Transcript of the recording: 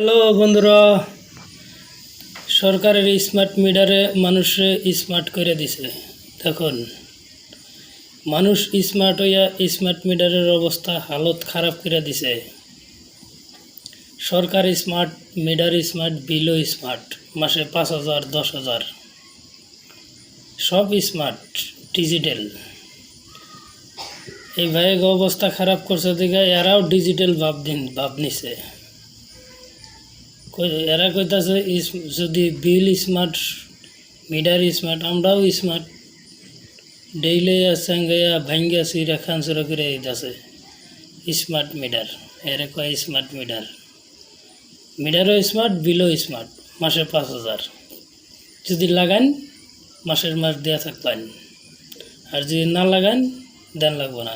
Hello বন্ধুরা, সরকারের smart মিটারে মানুষে স্মার্ট করে দিছে। দেখুন, মানুষ স্মার্ট হইয়া স্মার্ট মিটারের অবস্থা হালত খারাপ করে দিছে। সরকার স্মার্ট, মিটার স্মার্ট, বিলও স্মার্ট, মাসে 5,000 10,000 সব স্মার্ট ডিজিটাল। এই ভাই অবস্থা খারাপ করছে দিকে এরাও ডিজিটাল ভাব নিছে। এরা কইতাছে যদি বিল স্মার্ট, মিটার স্মার্ট, আমরাও স্মার্ট। ডেইলি সঙ্গেয়া ভাঙ্গা সিরা খানসুরা করে দিতেছে স্মার্ট মিটার। এরা কয় স্মার্ট মিটার, মিটারও স্মার্ট, বিলও স্মার্ট, মাসে 5,000 যদি লাগান মাসের মাস দেওয়া থাকবেন, আর যদি না লাগান দেন লাগবো না।